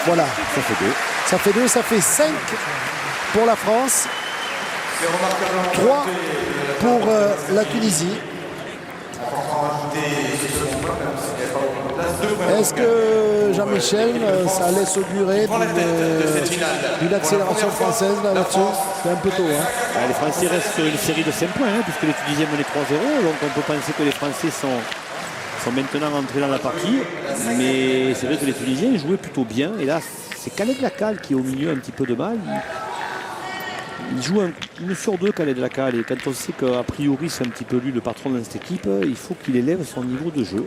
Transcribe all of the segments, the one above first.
Voilà. Ça fait 2. Ça fait 2, ça fait 5 pour la France. 3 pour la Tunisie. Est-ce que Jean-Michel, ça laisse augurer d'une accélération française là-dessus? C'est un peu tôt. Hein. Les Français restent sur une série de 5 points, puisque les Tunisiens menaient 3-0. Donc on peut penser que les Français sont maintenant entrés dans la partie. Mais c'est vrai que les Tunisiens jouaient plutôt bien. Et là, c'est Khaled Lacal qui est au milieu un petit peu de mal. Il joue une sur 2, Khaled Lacal. Et quand on sait qu'a priori c'est un petit peu lui le patron de cette équipe, il faut qu'il élève son niveau de jeu.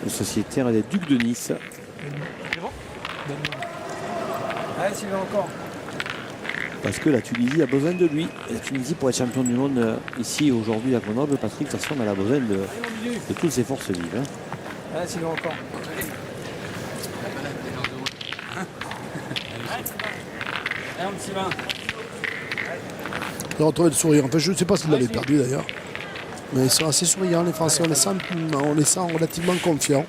Le sociétaire des Ducs de Nice. C'est bon? Allez, Sylvain, encore. Parce que la Tunisie a besoin de lui. La Tunisie, pour être champion du monde ici aujourd'hui à Grenoble, Patrick, de toute façon, elle a besoin de toutes ses forces vives. Allez, Sylvain, encore. Allez, mon Sylvain. Il a retrouvé le sourire. Enfin, je ne sais pas s'il l'avait perdu d'ailleurs. Mais ils sont assez souriants, les Français. On les sent relativement confiants.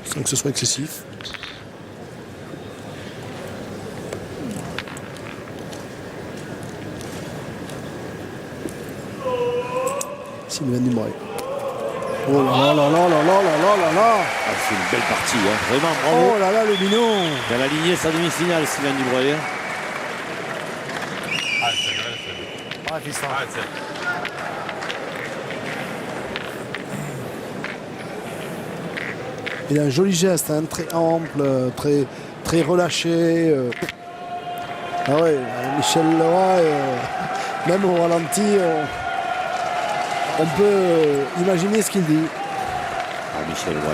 Sans que ce soit excessif. Sylvain Dubreuil. Oh là là là là là là là là là. C'est une belle partie, vraiment bravo. Oh là là, le bidon. Il a aligné sa demi-finale, Sylvain Dubreuil. Il a un joli geste, très ample, très relâché. Ah ouais, Michel Leroy, même au ralenti, on peut imaginer ce qu'il dit. Michel Leroy,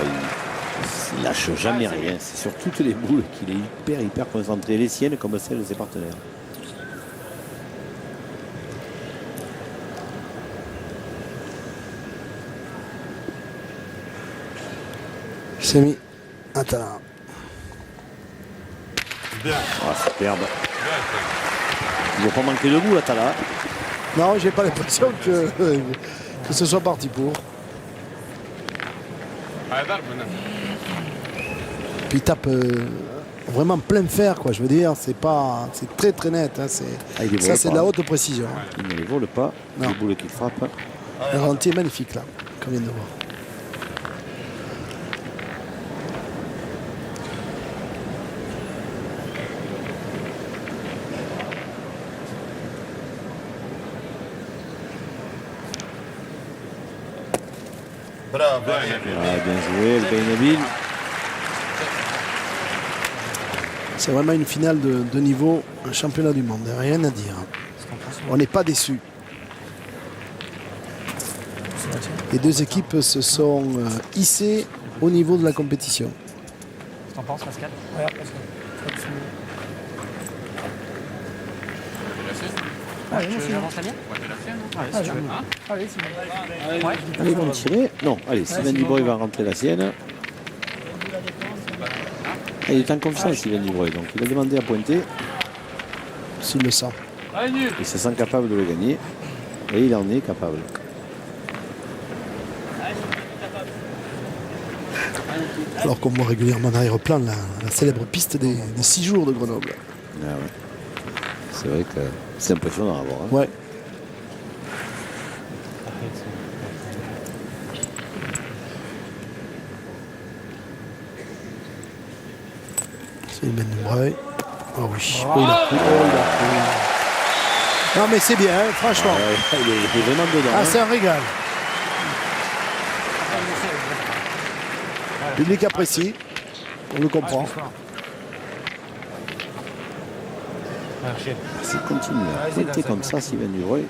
il lâche jamais rien. C'est sur toutes les boules qu'il est hyper concentré. Les siennes comme celles de ses partenaires. Semi Atala. Superbe. Il ne va pas manquer de goût, Atala. Non, j'ai pas l'impression que ce soit parti pour. Puis il tape vraiment plein fer, quoi. Je veux dire, c'est très très net. Hein. Ça, c'est de la haute précision. Il ne les vole pas. Non. Les boules qu'il frappe. Le ralenti est magnifique là, comme vient de voir. Bien joué, El Beinabil. C'est vraiment une finale de niveau, un championnat du monde, rien à dire. On n'est pas déçus. Les deux équipes se sont hissées au niveau de la compétition. Qu'est-ce que t'en penses, Pascal? Ouais, Pascal. J'avance la mienne? Allez, Sylvain. Allez, ils vont tirer. Non, allez, Sylvain Dubreuil va rentrer la sienne. Il est en confiance, Sylvain Dubreuil, donc il a demandé à pointer. S'il le sent. Il se sent capable de le gagner. Et il en est capable. Alors qu'on voit régulièrement en arrière-plan la célèbre piste des 6 jours de Grenoble. Ah ouais. C'est vrai que c'est impressionnant à voir. Ouais. C'est une mène de Breuil. Oh oui. Oh, il a pris. Non mais c'est bien, hein, franchement. Il est vraiment dedans. Ah, c'est un régal. Le public apprécie. On le comprend. S'il continue à pointer comme ça, Sylvain Dubreuil,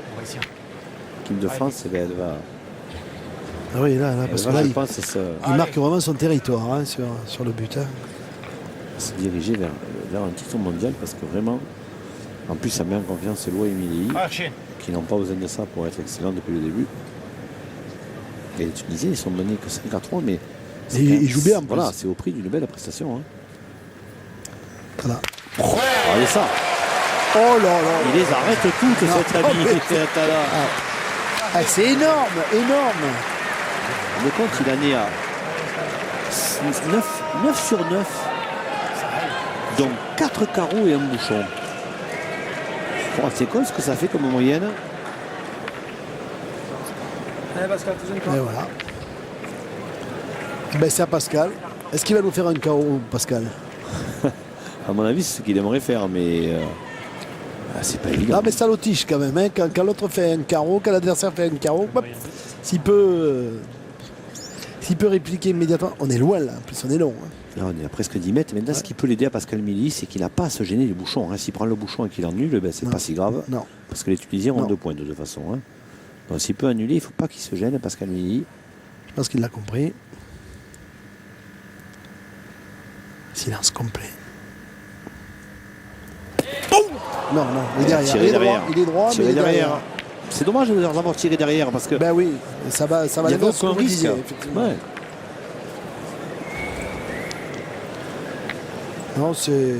l'équipe de France, elle va. Ah oui, là parce que là, il marque vraiment son territoire hein, sur le but. Hein. Se diriger vers un titre mondial parce que vraiment, en plus, ça met en confiance Eloi et Milei, qui n'ont pas besoin de ça pour être excellents depuis le début. Et les Tunisiens, ils sont menés que 5-3, mais ils jouent bien. Voilà, c'est au prix d'une belle prestation. Hein. Voilà. Regardez ça. Oh là là. Il les arrête toutes, cette amie. C'est énorme, énorme. Le compte, il en est à 9 sur 9. Donc 4 carreaux et un bouchon. Oh, c'est con ce que ça fait comme moyenne. Allez Pascal, deuxième tour. Et voilà. Ben, c'est à Pascal. Est-ce qu'il va nous faire un KO, Pascal? À mon avis, c'est ce qu'il aimerait faire, mais c'est pas évident. Ah, mais ça l'autige quand même. Hein. Quand l'autre fait un carreau, quand l'adversaire fait un carreau, hop, s'il peut répliquer immédiatement. On est loin là, en plus on est long. Hein. Là, on est à presque 10 mètres. Maintenant, ce qui peut l'aider à Pascal Milly, c'est qu'il n'a pas à se gêner les bouchons. Hein. S'il prend le bouchon et qu'il annule, ben, c'est pas si grave. Non. Parce que les Tunisiens ont Non. 2 points de toute façon. Hein. Donc s'il peut annuler, il ne faut pas qu'il se gêne, Pascal Milly. Je pense qu'il l'a compris. Silence complet. Oh non, non, il est derrière. Tiré derrière. Il est droit, Tiré mais il est derrière. C'est dommage de leur avoir tiré derrière parce que Ben oui, ça va il y aller avait vers ce que aucun vous risque. disiez, effectivement. Ouais. Non, c'est.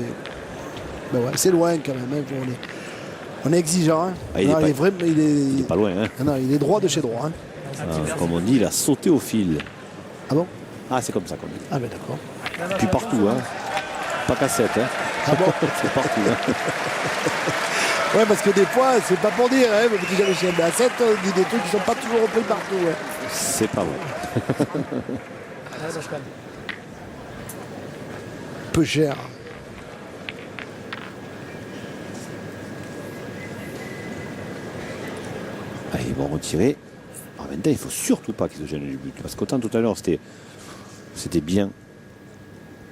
Ben ouais, c'est loin quand même. Hein. On est exigeant. Hein. Ah, il est Non, pas- il est vraiment. Il est pas loin. Hein. Ah non, il est droit de chez droit. Hein. Comme on dit, il a sauté au fil. Ah bon? Ah, c'est comme ça qu'on dit. Ah ben d'accord. Puis partout. Hein. Pas qu'à 7. Hein. Ah bon? C'est partout. Hein. Ouais, parce que des fois, c'est pas pour dire, hein, mais petit Jean-Michel, mais à 7, on dit des trucs qui sont pas toujours repris partout. Hein. C'est pas vrai. Allez Pascal. Peu cher. Ah, ils vont retirer. En même temps, il ne faut surtout pas qu'ils se gênent du but. Parce qu'autant tout à l'heure, c'était bien.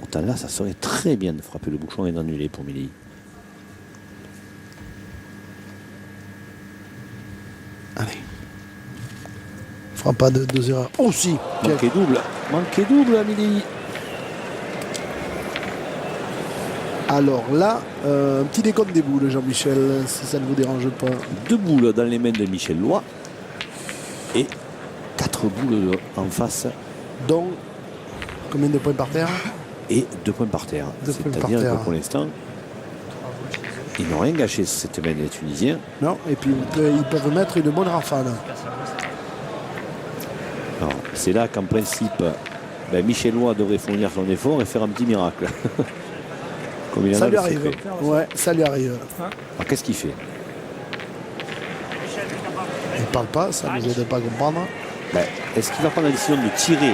Autant là, ça serait très bien de frapper le bouchon et d'annuler pour Milly. Allez. Il fera pas de 2 erreurs. Oh si! Manqué double. Manqué double à Milly. Alors là, un petit décompte des boules, Jean-Michel, si ça ne vous dérange pas. 2 boules dans les mains de Michel Loy. Et 4 boules en face. Donc, combien de points par terre? Et 2 points par terre. 2 points par C'est-à-dire terre. que pour l'instant, ils n'ont rien gâché cette main des Tunisiens. Non, et puis ils peuvent mettre une bonne rafale. Alors, c'est là qu'en principe, ben, Michel Loy devrait fournir son effort et faire un petit miracle. Comme il en Ça a lui le arrive. secret. Ouais, ça lui arrive. Alors qu'est-ce qu'il fait? Il ne parle pas, ça ne nous aide pas à comprendre. Ben, est-ce qu'il va prendre la décision de tirer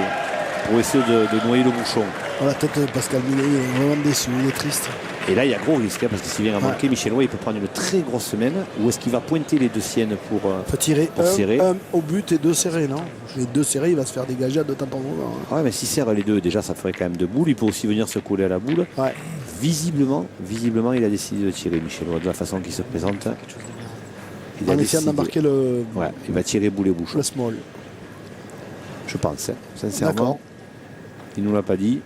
pour essayer de noyer le bouchon? On la tête de Pascal Millet, il est vraiment déçu, il est triste. Et là, il y a gros risque, hein, parce que s'il vient à manquer, Ouais. Michel Loy, il peut prendre une très grosse semaine. Ou est-ce qu'il va pointer les 2 siennes pour Il faut tirer Pour serrer. un au but et 2 serrés, non? Les 2 serrés, il va se faire dégager à 2 temps en moment. Ouais, mais s'il serre les 2, déjà, ça ferait quand même 2 boules. Il peut aussi venir se coller à la boule. Ouais. Visiblement, il a décidé de tirer Michel Loy de la façon qu'il se présente. Il a En essayant décidé- d'embarquer le Ouais, il va tirer boule et bouchon. small. Je pense, hein, sincèrement. D'accord. Il ne nous l'a pas dit,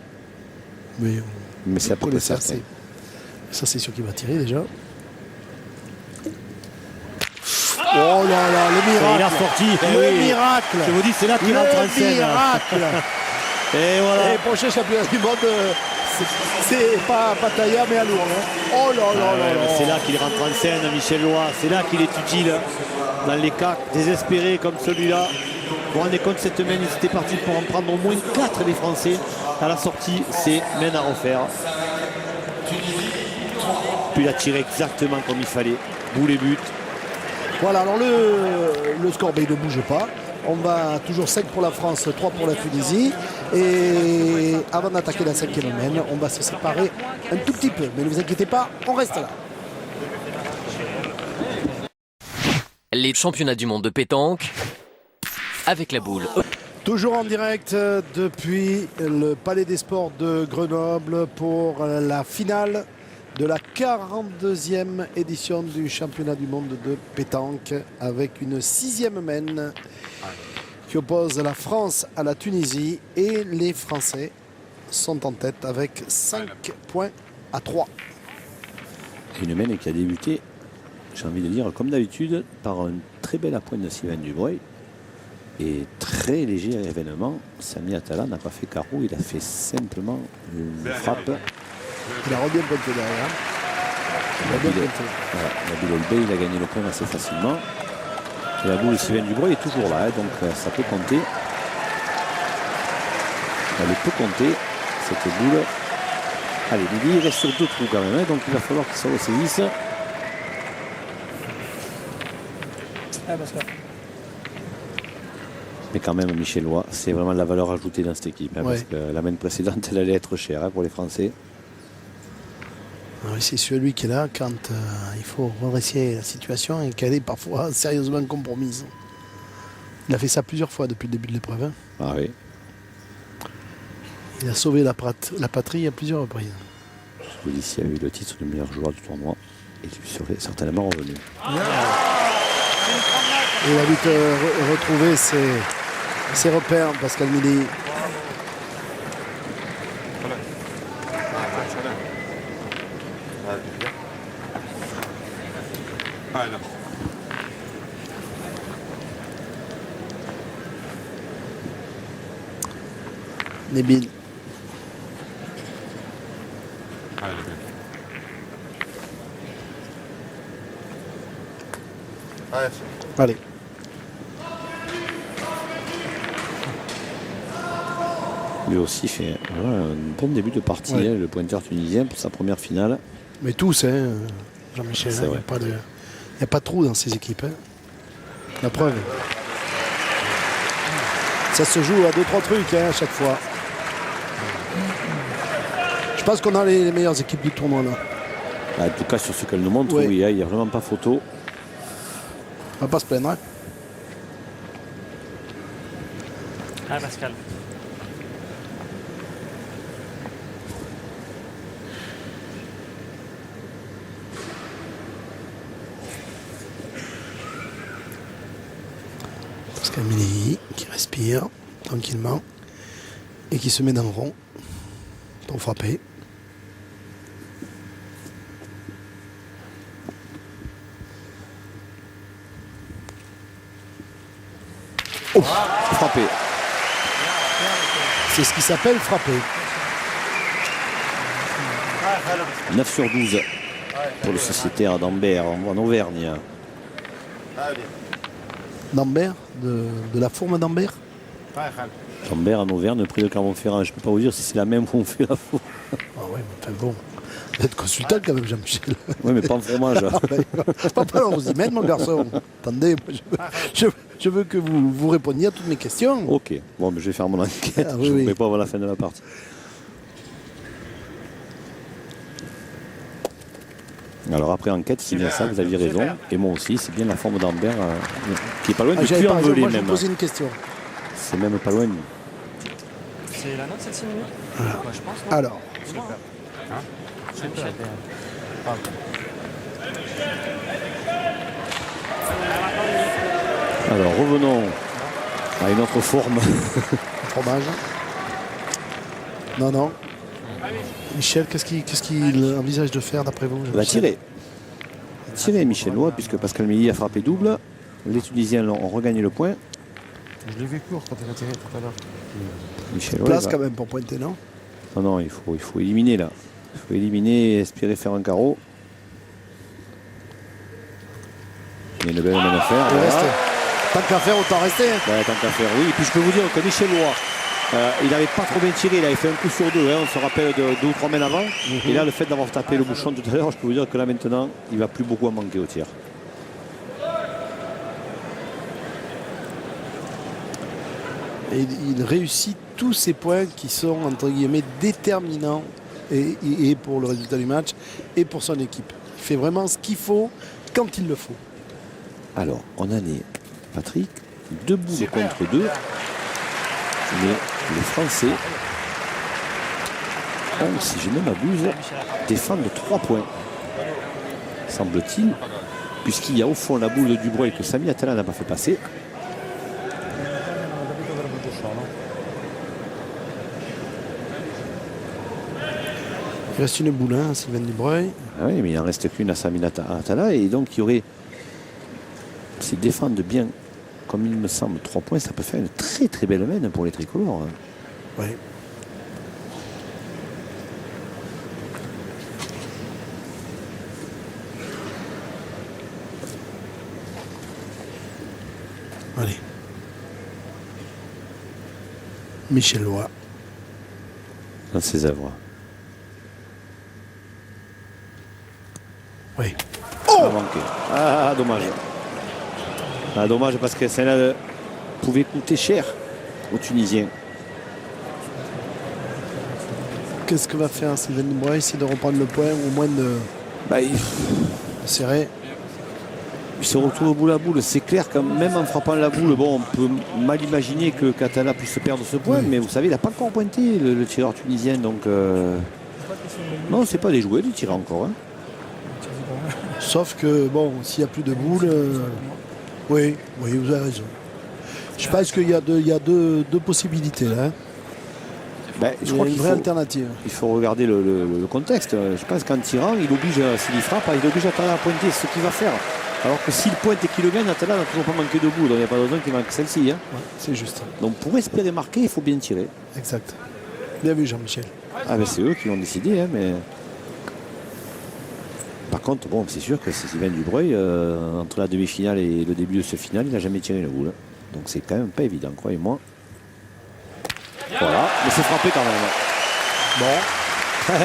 Mais mais c'est à peu pour près le ça. faire, ça c'est sûr qu'il va tirer déjà. Oh là là, le Il a miracle! sorti. Le miracle! Je vous dis, c'est là qu'il entre en scène. miracle! Et voilà. Et prochain championnat du monde, c'est pas Pattaya mais à Lourdes. Hein. Oh là là Ah ouais, là mais là! c'est là qu'il rentre en scène, Michel Loy. C'est là qu'il est utile dans les cas désespérés comme celui-là. Vous vous rendez compte, cette main, ils étaient partis pour en prendre au moins 4 les Français. À la sortie, c'est main à refaire. Puis il a tiré exactement comme il fallait. Boule et but. Voilà, alors le score ben, il ne bouge pas. On va toujours 5 pour la France, 3 pour la Tunisie. Et avant d'attaquer la 5e main, on va se séparer un tout petit peu. Mais ne vous inquiétez pas, on reste là. Les championnats du monde de pétanque avec la boule. Toujours en direct depuis le Palais des Sports de Grenoble pour la finale de la 42e édition du championnat du monde de pétanque avec une 6e main qui oppose la France à la Tunisie et les Français sont en tête avec 5 points à 3. Une main qui a débuté, j'ai envie de dire, comme d'habitude, par un très bel appoint de Sylvain Dubreuil. Et très léger événement, Sami Atala n'a pas fait carreau, il a fait simplement une frappe. Il a bien pointé derrière. Il a bien pointé. Voilà, Nabil Elbey, il a gagné le point assez facilement. Et la boule de Sylvain Dubreuil est toujours là, hein, donc ça peut compter. Elle peut compter. cette boule. Allez, Lily, il reste sur 2 trous quand même, hein, donc il va falloir qu'il se ressaisisse. Allez, Pascal. Mais quand même, Michel Loy, c'est vraiment la valeur ajoutée dans cette équipe. Hein, Ouais. Parce que la main précédente, elle allait être chère hein, pour les Français. Oui, c'est celui qui est là quand il faut redresser la situation et qu'elle est parfois sérieusement compromise. Il a fait ça plusieurs fois depuis le début de l'épreuve. Hein. Ah oui. Il a sauvé la patrie à plusieurs reprises. Je vous dis, s'il y a eu le titre de meilleur joueur du tournoi, il lui serait certainement revenu. Et il a vite retrouvé ses repères, Pascal Milly. Nabil. Allez. Lui aussi fait voilà, un bon début de partie, Ouais. hein, le pointeur tunisien pour sa première finale. Mais tous, hein, Jean-Michel, C'est il n'y vrai. a pas de trou dans ces équipes. Hein. La preuve. Ça se joue à 2-3 trucs hein, à chaque fois. Je pense qu'on a les meilleures équipes du tournoi là. En tout cas, sur ce qu'elle nous montre, Ouais. oui, hein, il n'y a vraiment pas photo. On va pas se plaindre. Hein. Allez, Pascal. Pascal Milly qui respire tranquillement et qui se met dans le rond pour frapper. Frappé. C'est ce qui s'appelle frapper. 9 sur 12 pour le sociétaire d'Ambert en Auvergne. D'Ambert, de la fourme d'Ambert. Ambert en Auvergne, près de Clermont-Ferrand. Je ne peux pas vous dire si c'est la même où on fait la faute. Ah ouais, mais enfin bon. Vous êtes consultant quand même, Jean-Michel. Oui, mais pas en fromage. Pas falloir vous y mettre, mon garçon. Attendez, moi, je veux que vous répondiez à toutes mes questions. Ok, bon, mais je vais faire mon enquête. Ah, Je oui, ne vous oui. mets pas avant la fin de la partie. Alors après enquête, c'est bien ça, vous aviez raison. Et moi aussi, c'est bien la forme d'Ambert qui est pas loin Ah, de j'avais plus pas raison, envolé moi, je même. vous posais une question. C'est même pas loin. C'est la note cette 6 minutes Ouais, je pense. Non Alors, Alors revenons à une autre forme. fromage. Non, non. Michel, qu'est-ce qu'il envisage de faire d'après vous? Va tirer. Tirer Michel Loy, puisque Pascal Milly a frappé double. Les Tunisiens ont regagné le point. Je l'ai vu court quand elle a tiré tout à l'heure. Michel Loy Place va- quand même pour pointer, non? Non, non, il faut éliminer là. Il faut éliminer et espérer faire un carreau. Il y a une belle main à faire. Il voilà. reste. Tant qu'à faire, autant rester. Bah, tant qu'à faire, oui. Et puis je peux vous dire que Michel Loy, il n'avait pas trop bien tiré. Il avait fait un coup sur deux. Hein. On se rappelle de 2 ou 3 mènes avant. Et là, le fait d'avoir tapé le bouchon tout à l'heure, je peux vous dire que là maintenant, il ne va plus beaucoup en manquer au tir. Et il réussit tous ces points qui sont, entre guillemets, déterminants et pour le résultat du match et pour son équipe. Il fait vraiment ce qu'il faut quand il le faut. Alors, on en est, Patrick, 2 boules contre 2. Mais les Français ont, si je ne m'abuse, défendent 3 points, semble-t-il, puisqu'il y a au fond la boule de Dubreuil que Sami Atala n'a pas fait passer. Il reste une boule, hein, Sylvain Dubreuil. Ah oui, mais il n'en reste qu'une à Sami Atala. Et donc, il y aurait, s'ils défendent bien, comme il me semble, 3 points, ça peut faire une très très belle main pour les tricolores. Hein. Oui. Allez. Michel Loy. dans ses œuvres. Oui. Ça a manqué. Ah, dommage. Ah, dommage parce que celle-là pouvait coûter cher aux Tunisiens. Qu'est-ce que va faire Sylvain Dubreuil? Essayer de reprendre le point ou au moins de Bah, il serrer. se retrouve au bout la boule. C'est clair que même en frappant la boule, bon, on peut mal imaginer que Catala puisse perdre ce point, mais vous savez, il n'a pas encore pointé le tireur tunisien. Donc, non, c'est pas déjoué de tirer encore. Hein. Sauf que, bon, s'il n'y a plus de boules, oui, vous avez raison. Je pense qu'il y a deux possibilités là. Hein. Ben, je Il y crois a une qu'il vraie faut, alternative. il faut regarder le contexte. Je pense qu'en tirant, il oblige, s'il y frappe, il oblige Atala à pointer ce qu'il va faire. Alors que s'il pointe et qu'il le gagne, Atala n'a toujours pas manqué de boule. Donc il n'y a pas besoin qu'il manque celle-ci. Hein. Ouais, c'est juste. Donc pour espérer marquer, il faut bien tirer. Exact. Bien vu, Jean-Michel. Ah ben c'est eux qui l'ont décidé. Hein, mais... Par contre, bon, c'est sûr que c'est Sylvain Dubreuil, entre la demi-finale et le début de ce final, il n'a jamais tiré une boule. Donc c'est quand même pas évident, croyez-moi. Voilà, mais c'est frappé quand même. Bon,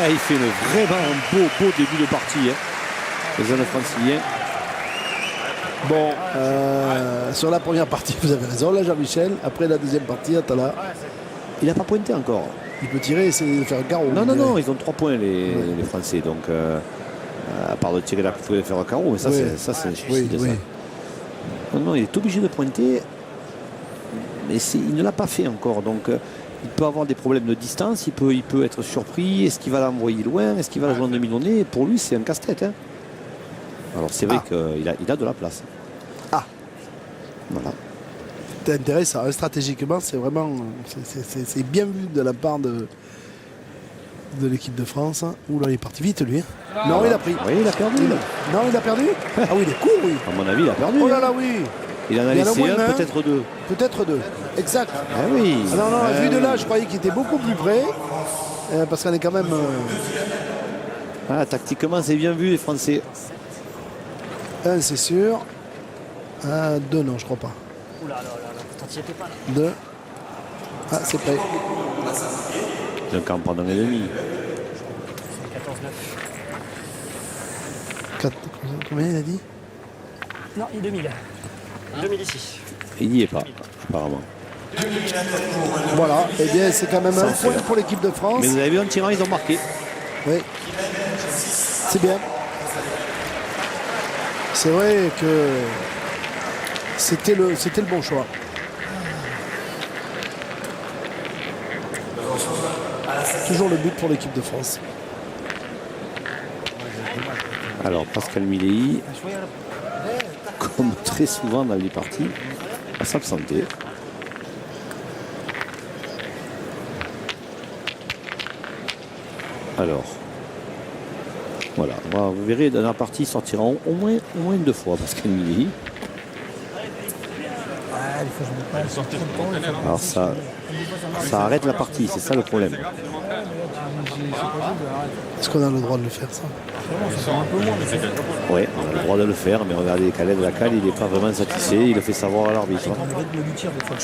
il fait vraiment un beau début de partie. Hein. Le jeune francilien. Bon, sur la première partie, vous avez raison, là, Jean-Michel. Après la deuxième partie, Atala, Il n'a pas pointé encore. il peut tirer et essayer de faire un carreau. Non, ils ont 3 points les Français. Donc, à part de tirer là, il pouvait faire un carreau, mais ça, Oui. c'est un Oui, suicide. oui. Ça. Non, il est obligé de pointer, mais il ne l'a pas fait encore. Donc, il peut avoir des problèmes de distance, il peut être surpris. Est-ce qu'il va l'envoyer loin? Est-ce qu'il va la jouer en demi-donnée? Pour lui, c'est un casse-tête. Hein. Alors, c'est vrai qu'il a de la place. Ah. Voilà. C'est intéressant. Stratégiquement, c'est vraiment c'est bien vu de la part de l'équipe de France. Ouh là, il est parti vite, lui. Hein. Non, il a pris. Oui, il a perdu. Non, il a perdu. Ah oui, il est court, oui. À mon avis, il a perdu. Oh là là, oui. Il en a Il y en a laissé au moins un, un. peut-être 2. Peut-être 2. Exact. Ah oui. Ah non, Ah vu de oui. là, je croyais qu'il était beaucoup plus près. Parce qu'on est quand même. Tactiquement, c'est bien vu, les Français. 1, c'est sûr. 2, non, je crois pas. Oula, là, pourtant t'y étais pas là. 2. Ah, c'est prêt. Donc, en pendant les demi. 14-9. Combien il a dit? Non, il est 2000. 2000 ici. Il n'y est pas, apparemment. Voilà. Eh bien, c'est quand même un Sans point pour l'équipe de France. Mais vous avez vu, en tirant, ils ont marqué. Oui. C'est bien. C'est vrai que c'était le bon choix. Toujours le but pour l'équipe de France. Alors, Pascal Milei, comme très souvent dans les parties, va s'absenter. Alors, voilà, vous verrez, dans la partie, il sortira au moins 2 fois, Pascal Milei. Alors ça arrête la partie, c'est ça le problème. Est-ce qu'on a le droit de le faire, ça? Oui, on a le droit de le faire, mais regardez, Khaled Lacal, il n'est pas vraiment satisfait, il le fait savoir à l'arbitre. Le rythme du tir, des fois que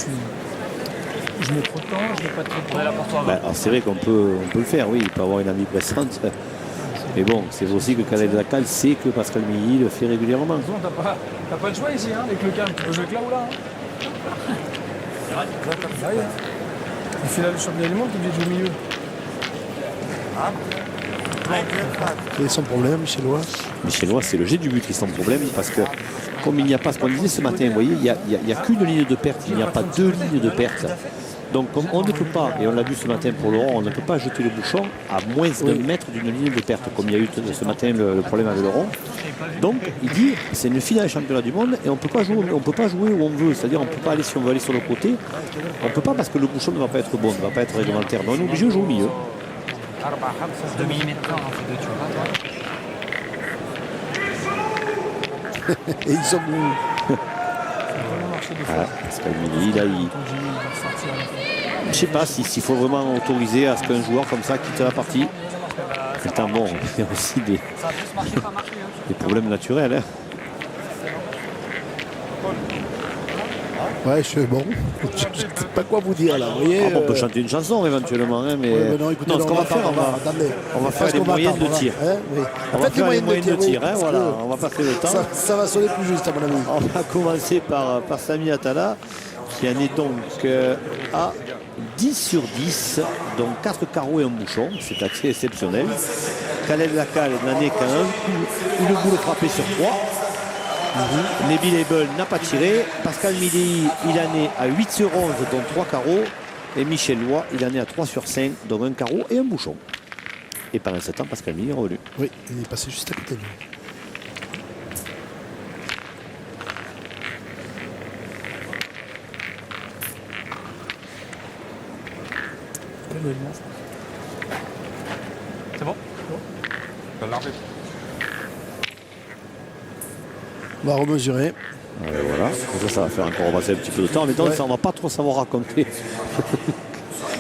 je mets trop de temps, je mets pas trop de temps. On est là pour toi. Ben, c'est vrai qu'on peut le faire, oui, il peut avoir une envie pressante. Mais bon, c'est aussi que Khaled Lacal sait que Pascal Milei le fait régulièrement. De toute façon, t'as pas le choix ici, hein, avec le calme. Tu peux jouer que là ou là. Hein. Ah oui, hein. Il fait là le championnat du monde, tu dis jouer au milieu. Quel est son problème, Michellois? Michellois, c'est le jet du but qui est son problème, parce que comme il n'y a pas ce qu'on disait ce matin, vous voyez, il n'y a qu'une ligne de perte, il n'y a pas 2 lignes de perte. Donc comme on ne peut pas, et on l'a vu ce matin pour Laurent, on ne peut pas jeter le bouchon à moins de mètre d'une ligne de perte, comme il y a eu ce matin le problème avec Laurent. Donc il dit, c'est une finale championnat du monde et on peut pas jouer où on veut, c'est-à-dire on ne peut pas aller, si on veut aller sur le côté, on ne peut pas parce que le bouchon ne va pas être bon, ne va pas être réglementaire. Donc on est obligé de jouer au milieu. 2 mm d'or, hein, c'est 2, tu vois. Et ils sont venus. Voilà, Pascal Milei, là, je ne sais pas s'il faut vraiment autoriser à ce qu'un joueur comme ça quitte la partie. Pourtant, bon, il y a aussi des problèmes naturels. Hein. Ouais, je suis bon. Je ne sais pas quoi vous dire là. Vous voyez, On peut chanter une chanson éventuellement, hein, mais. ouais, mais non, écoutez, Non, ce qu'on va attendre, faire, attendez. on va faire Parce les qu'on va moyennes de attendre, tir. voilà, hein, oui. On va Faites les faire les moyennes moyennes de tir, oui, hein, parce voilà. que On va passer le temps. ça va sonner plus juste à mon avis. On va commencer par Sami Atala, qui en est donc à 10 sur 10, donc 4 carreaux et un bouchon, c'est assez exceptionnel. Khaled Lacal n'en est qu'à une boule frappée sur 3. Nebil Ebel n'a pas tiré. Pascal Midei, il en est à 8 sur 11, dont 3 carreaux. Et Michel Loy, il en est à 3 sur 5, donc un carreau et un bouchon. Et pendant ce temps, Pascal Midei est revenu. Oui, il est passé juste à côté de lui. C'est bon? On va remesurer. Voilà, ça va faire encore passer un petit peu de temps. Mais donc, Ouais. ça, on va pas trop savoir raconter.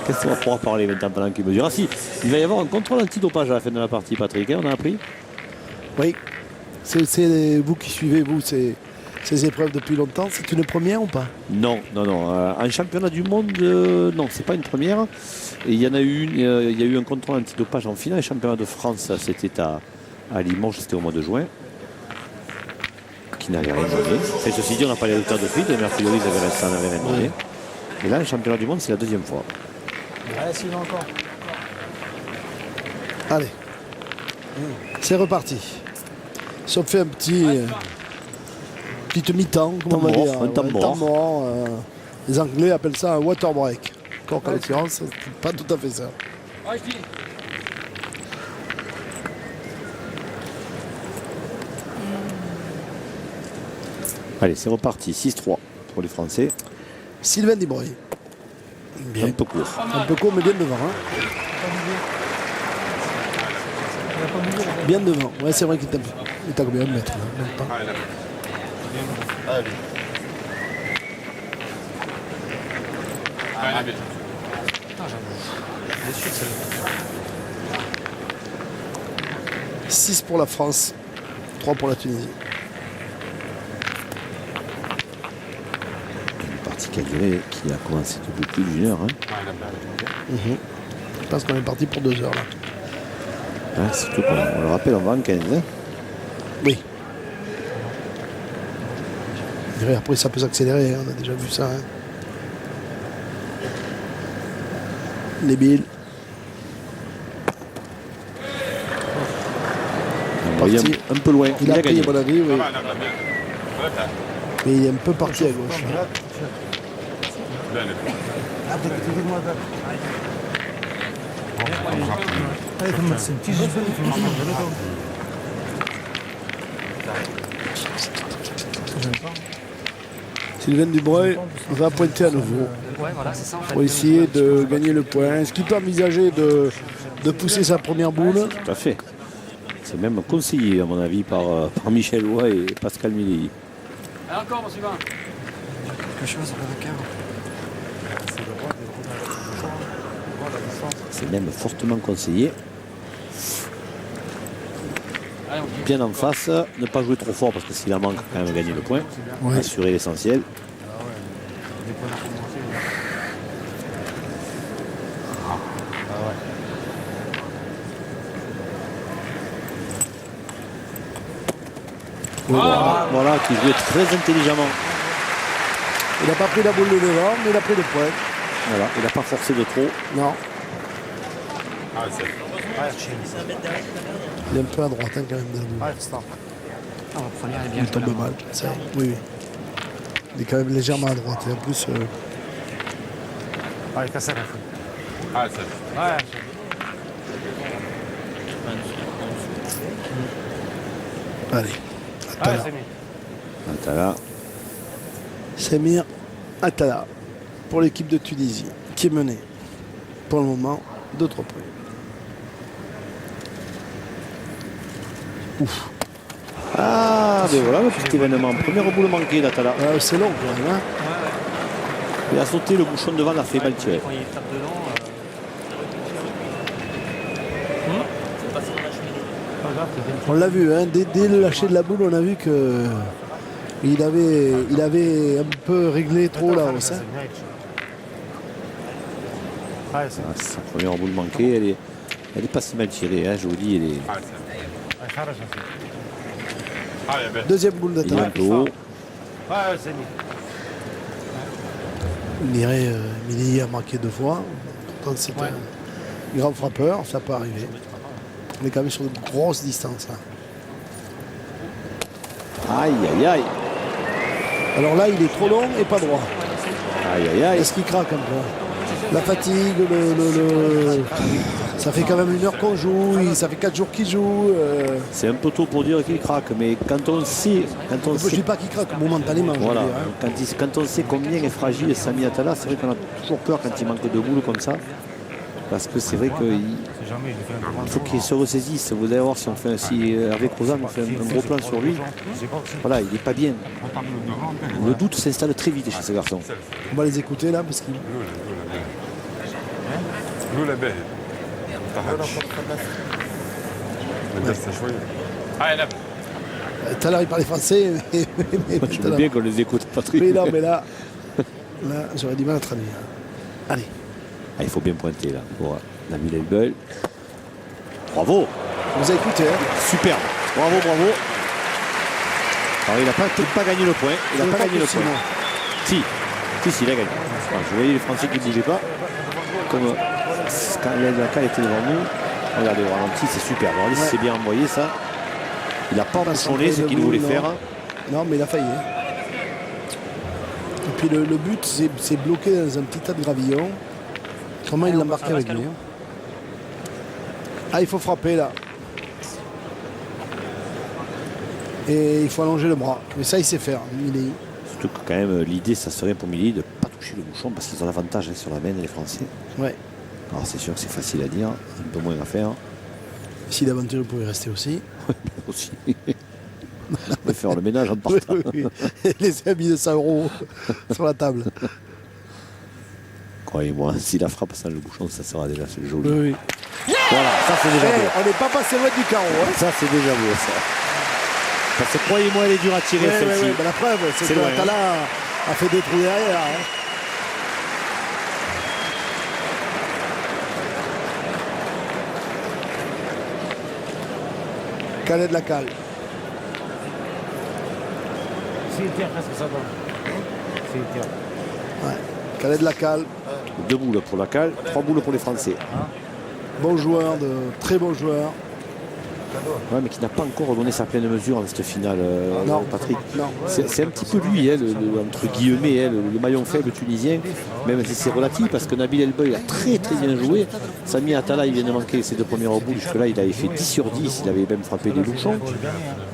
Qu'est-ce qu'on va pouvoir parler maintenant pendant qu'il mesure? Ah si, il va y avoir un contrôle antidopage à la fin de la partie, Patrick, hein, on a appris. Oui, c'est vous qui suivez, vous, ces épreuves depuis longtemps. C'est une première ou pas? Non. En championnat du monde, non, c'est pas une première. Et il y en a eu une, il y a eu un contrôle antidopage en finale. Le championnat de France, c'était à Limoges, c'était au mois de juin. Qui n'avait rien donné. C'est ceci dit, on n'a pas les résultats de suite, mais a priori, ça n'avait rien donné. Et là, le championnat du monde, c'est la deuxième fois. Allez, s'il va encore. Allez, c'est reparti. Si on fait un petite mi-temps, comment on va Temps dire, mort, un temps ouais, mort. mort, les Anglais appellent ça un water break. Encore qu'en l'occurrence, c'est pas tout à fait ça. Allez, c'est reparti. 6-3 pour les Français. Sylvain Desbreuil. Un peu court. Un peu court, mais bien devant. Hein. Bien devant. Ouais, c'est vrai qu'il est à combien de mètres là, même pas. Déçu de celle-là. 6 pour la France, 3 pour la Tunisie. Une partie qui a commencé depuis plus d'une heure. Hein. Je pense qu'on est parti pour 2 heures là. Hein, surtout qu'on on le rappelle, on va en 15. Hein. Oui. Et après, ça peut s'accélérer, hein, on a déjà vu ça. Hein. Les billes. Envoyé Parti. un peu loin. Il a pris, gagné. à mon avis, oui. Mais il est un peu parti à gauche. Hein. Sylvain Dubreuil va pointer à nouveau Ouais, voilà, c'est ça en fait. pour essayer de gagner le point. Est-ce qu'il peut envisager de pousser sa première boule? Tout à fait. C'est même conseillé, à mon avis, par Michel Loy et Pascal Midei. Quelque chose sur le vainqueur. C'est même fortement conseillé. Bien en face, ne pas jouer trop fort parce que s'il en manque, quand même gagner le point. Ouais. Assurer l'essentiel. Voilà, qui jouait très intelligemment. Il n'a pas pris la boule de devant, mais il a pris le point. Voilà, il n'a pas forcé de trop. Non. Il est un peu à droite hein, quand même de la boule. Ah, la première est bien Il tombe mal. Ça, oui, oui. Il est quand même légèrement à droite. Et en plus, allez. Atala. Atala. Samir Atala pour l'équipe de Tunisie qui est menée pour le moment de 3 points. Ouf. Ah, ben voilà le petit événement. Première boule manquée d'Atala. C'est long quand même. Hein. Il a sauté le bouchon devant, l'a fait mal tirer. Quand il tape dedans, On l'a vu, hein, dès le lâcher de la boule, on a vu que Il avait un peu réglé trop la hausse. Hein. Ah, c'est Ah, sa première boule manquée, elle est pas si mal tirée, hein, je vous dis, elle est Deuxième boule il est un d'attaque. peu haut. On dirait Mili a marqué 2 fois. Pourtant, c'est un grand frappeur, ça peut arriver. On est quand même sur de grosses distances. Là. Aïe, aïe, aïe. Alors là, il est trop long et pas droit. Aïe, aïe, aïe. Est-ce qu'il craque un peu? La fatigue, ça fait quand même 1 heure qu'on joue, ça fait 4 jours qu'il joue. C'est un peu tôt pour dire qu'il craque, mais quand on sait... Je ne dis pas qu'il craque momentanément. je veux Voilà, dire, hein. quand on sait combien est fragile Sami Atala, c'est vrai qu'on a toujours peur quand il manque de boules comme ça. Parce que c'est vrai qu'il faut qu'il se ressaisisse. Vous allez voir si on fait avec Rosanne, on fait un gros plan sur lui. Voilà, il n'est pas bien. Le doute s'installe très vite chez ce garçon. On va les écouter là parce qu'ils. Tout à l'heure il parlait français, mais Je veux bien qu'on les écoute, Patrick. mais là, j'aurais du mal à traduire. Allez. Ah, il faut bien pointer là pour Nabil Elbeul. Bravo, Vous avez écouté, hein? superbe. Bravo, bravo. Alors il n'a peut-être pas gagné le point. Il n'a pas gagné le point. Si, il a gagné. Alors, je voyais les Français qui ne bougeaient pas. Comme quand la cale était devant nous. Regardez au ralenti, c'est super. Regardez si c'est bien envoyé ça. Il n'a pas bouchonné ce qu'il voulait faire. Non, mais il a failli. Hein. Et puis le but, c'est bloqué dans un petit tas de gravillons. Comment il l'a marqué avec lui, hein. Ah, il faut frapper là. Et il faut allonger le bras. Mais ça, il sait faire. Surtout que quand même l'idée, ça serait pour Mili de ne pas toucher le bouchon parce qu'ils ont l'avantage sur la main, les Français. Ouais. Alors c'est sûr que c'est facile à dire, un peu moins à faire. Si l'aventure pouvait rester aussi. Aussi. On peut faire le ménage en partant. Oui. Les amis de 100 € sur la table. Croyez-moi, si la frappe sans le bouchon, ça sera déjà joli. Oui. Voilà, ça c'est déjà beau. On n'est pas passé loin du carreau. Hein. Ça c'est déjà beau ça. Parce que croyez-moi, elle est dure à tirer celle-ci. Ben, la preuve, c'est C'est que loin, Atala a fait des trous derrière. Hein. Canet de la cale. C'est une terre presque ça donne. C'est une terre. Ouais. Canet de la cale. 2 boules pour la cale, 3 boules pour les Français. Bon joueur, très bon joueur. Ouais, mais qui n'a pas encore donné sa pleine mesure dans cette finale, Non. Patrick. Non. C'est un petit peu lui, hein, entre guillemets, hein, le maillon faible tunisien, même si c'est relatif, parce que Nabil Elbeul a très très bien joué. Sami Atala, il vient de manquer ses 2 premières boules, jusque-là il avait fait 10 sur 10, il avait même frappé des bouchons.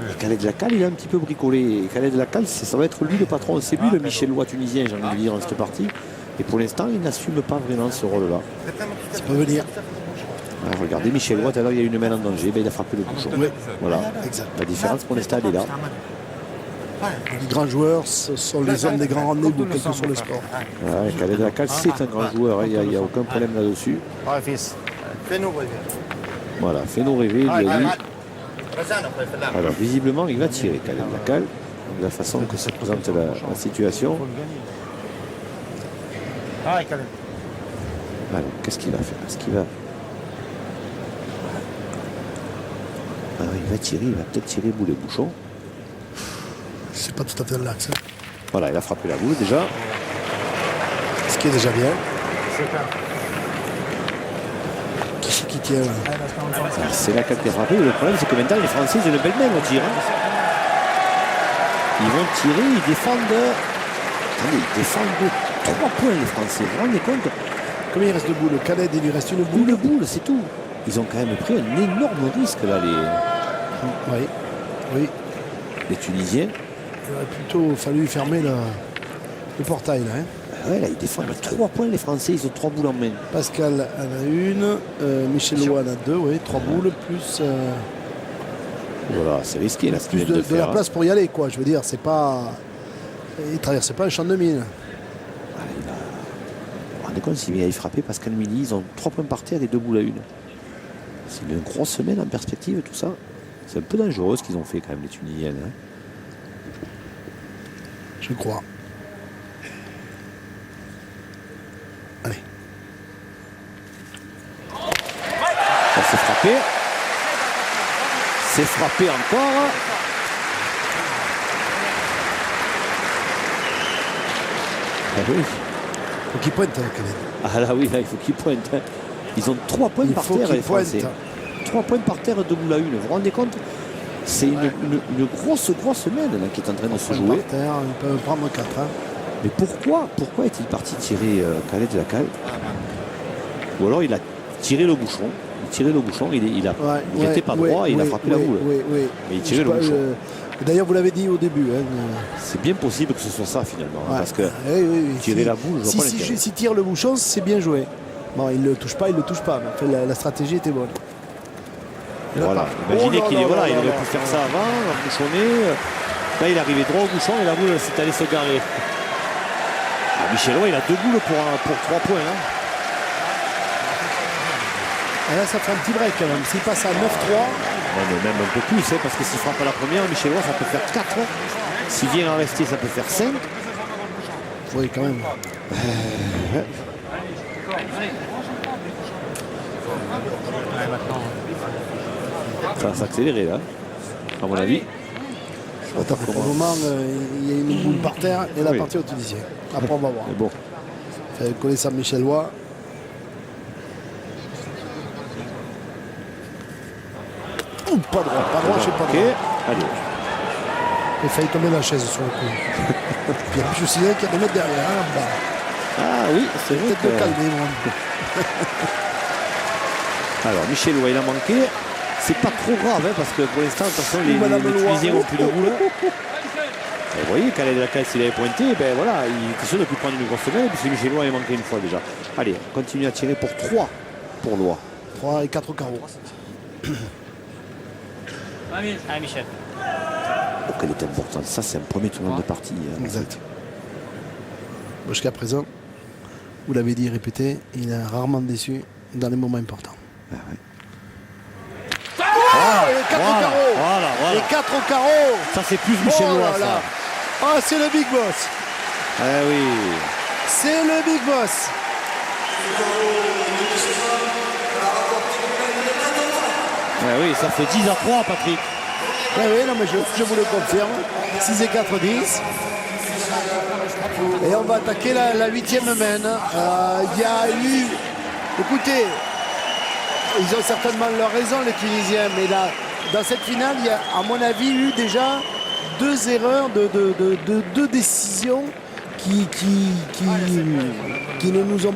Et Khaled Lacal, il a un petit peu bricolé. Et Khaled Lacal, ça va être lui le patron, c'est lui le Michel Lois tunisien, j'ai envie de dire, dans cette partie. Et pour l'instant, il n'assume pas vraiment ce rôle-là. Ça peut venir. Alors, regardez, Michel Lois, tout à l'heure, il y a une main en danger, ben, il a frappé le bouchon. Oui. Voilà. Exact. La différence pour l'instant, elle est là. Les grands joueurs, ce sont les hommes des grands rendez-vous, quel que soit le sport. Ouais, Khaled Lacal, c'est un grand joueur, hein, il n'y a aucun problème là-dessus. Ouais, fils. Voilà, fais-nous rêver, il lui a dit. Alors, visiblement, il va tirer, Khaled Lacal, de la façon que se présente la situation. Ah, Khaled. Alors, qu'est-ce qu'il va faire? Est-ce qu'il va... Alors, il va tirer, il va peut-être tirer boule et bouchon. C'est pas tout à fait dans l'axe. Hein. Voilà, il a frappé la boule déjà. Ce qui est déjà bien. C'est clair. Qui tient là. C'est la qui a frappé. Le problème, c'est que maintenant, les Français, ils ont une belle main au tir. Hein. Ils vont tirer, ils défendent. Attendez, ils défendent 3 points, les Français. Vous vous rendez compte? Combien il reste de boules? Khaled, il lui reste une boule. Une boule, c'est tout. Ils ont quand même pris un énorme risque, là, Oui. les Tunisiens. Il aurait plutôt fallu fermer le portail là. Hein. Ah ouais, là, ils défendent 3 points, les Français. Ils ont 3 boules en main. Pascal en a une, Michel Lois en a 2, oui, 3 boules, plus Voilà, c'est risqué, là, ce qu'ils plus viennent de de faire. la place pour y aller, quoi. Je veux dire, c'est pas. Il traversait pas un champ de mine. Ah, vous vous rendez compte, s'il avait frappé Pascal Mili, ils ont 3 points par terre et 2 boules à une. C'est une grosse semaine en perspective, tout ça. C'est un peu dangereux ce qu'ils ont fait quand même, les Tunisiens. Hein. Je crois. Allez. C'est frappé. C'est frappé encore. Ah oui. Faut qu'il pointe, Khaled. Ah là oui, là, il faut qu'ils pointent. Hein. Ils ont 3 points Il par faut terre, qu'ils les Français. pointent. 3 points par terre, 2 boules à 1. Vous vous rendez compte? C'est une grosse semaine là, qui est en train de se jouer. Par terre, on peut prendre 4. Hein. Mais pourquoi est-il parti tirer Khaled de la cale? Ou alors il a tiré le bouchon. Il n'était pas droit et il a frappé la boule. Oui. Mais il tirait le bouchon. D'ailleurs, vous l'avez dit au début. Hein. C'est bien possible que ce soit ça finalement. Hein, parce que oui. tirer la boule, je vois pas l'intérêt. S'il tire le bouchon, c'est bien joué. Bon, il ne le touche pas. Mais enfin, la stratégie était bonne. Voilà. Imaginez qu'il il aurait pu faire ça avant, bouchonner. Là, il arrivait droit au bouchon et la boule s'est allée se garer. Michel Roy, il a 2 boules pour 3 points. Hein. Et là, ça fait un petit break quand même. S'il passe à 9-3. Mais même un peu plus, hein, parce que s'il frappe à la première, Michel Roy, ça peut faire 4. S'il vient à rester, ça peut faire 5. Oui, quand même. Ça va s'accélérer là, à mon avis. Attends, pour le moment, il y a une boule par terre et la partie au Tunisien. Après, on va voir. Mais bon. Fait coller ça Michel Roy. Pas droit, je sais pas droit. Allez. Il a failli tomber la chaise sur le coup. Puis en plus, je sais qu'il y a des mecs derrière. Hein, là-bas. Ah oui, c'est vrai. Peut-être le calmer, moi. Alors, Michel Roy, il a manqué. C'est pas trop grave, hein, parce que pour l'instant, attention, les Tunisiens n'ont plus de boule. Et vous voyez, Khaled Lacaille, s'il avait pointé, ben voilà, il était sûr de ne plus prendre une grosse semaine, puisque Michel Roy a manqué une fois déjà. Allez, on continue à tirer pour 3 pour Loire. 3 et 4 au carreau. Allez, Michel. Oh, quelle est importante. Ça, c'est un premier tournoi de partie. Exact. Bon, jusqu'à présent, vous l'avez dit, répété, il est rarement déçu dans les moments importants. Ah, ouais. Les 4 au carreau. Les 4 au carreau. Ça, c'est plus Michel Roy, ça. Ah, c'est le big boss. Ah oui. C'est le big boss. Ah oui, ça fait 10-3, Patrick. Oui, non, mais je vous le confirme. 6 et 4, 10. Et on va attaquer la 8e main. Il y a eu... Écoutez, ils ont certainement leur raison, les Tunisiens, mais là, dans cette finale, il y a, à mon avis, eu déjà 2 erreurs de décisions qui ne nous ont